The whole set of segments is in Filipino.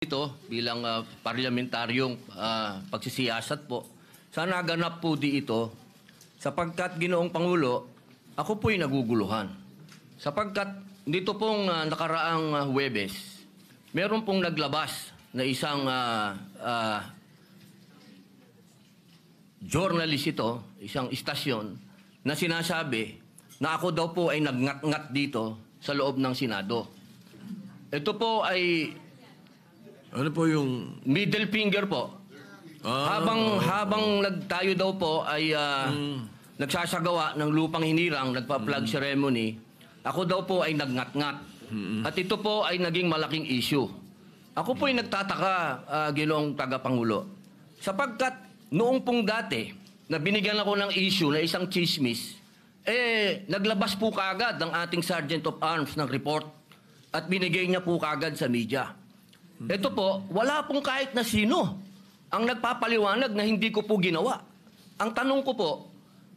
Ito bilang parlamentaryong pagsisiyasat po, sana ganap po di ito sapagkat Ginoong Pangulo, ako po'y naguguluhan. Sapagkat dito pong nakaraang Huwebes, meron pong naglabas na isang journalist ito, isang istasyon, na sinasabi na ako daw po ay nagngat-ngat dito sa loob ng Senado. Ito po ay Ano po yung... middle finger po. Habang tayo daw po ay nagsasagawa ng lupang hinirang, nagpa-flag ceremony, ako daw po ay nagngat-ngat. At ito po ay naging malaking issue. Ako po ay nagtataka, Ginoong Tagapangulo, sapagkat noong pong dati na binigyan ako ng issue na isang chismis, naglabas po kaagad ang ating Sergeant of Arms ng report at binigay niya po kaagad sa media. Ito po, wala pong kahit na sino ang nagpapaliwanag na hindi ko po ginawa. Ang tanong ko po,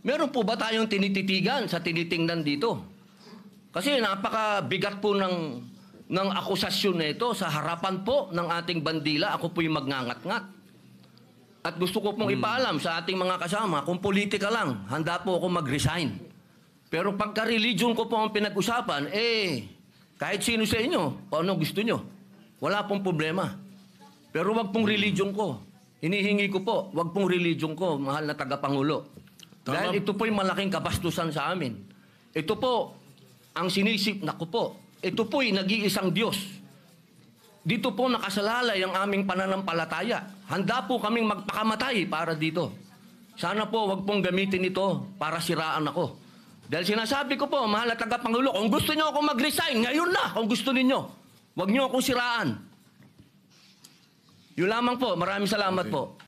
meron po ba tayong tinititigan sa tinitingnan dito? Kasi napakabigat po ng akusasyon na ito sa harapan po ng ating bandila. Ako po yung magngangat-ngat. At gusto ko pong ipaalam sa ating mga kasama, kung politika lang, handa po ako mag-resign. Pero pagka-religion ko po ang pinag-usapan, kahit sino sa inyo, kung ano gusto nyo. Wala pong problema. Pero wag pong religion ko. Hinihingi ko po, wag pong religion ko, mahal na tagapangulo. Dahil ito po'y malaking kabastusan sa amin. Ito po, ang sinisip na ko po, ito po'y nag-iisang Diyos. Dito po nakasalalay ang aming pananampalataya. Handa po kaming magpakamatay para dito. Sana po wag pong gamitin ito para siraan ako. Dahil sinasabi ko po, mahal na tagapangulo, kung gusto niyo ako mag-resign, ngayon na, kung gusto ninyo. Huwag niyo akong siraan. Yun lamang po. Maraming salamat po.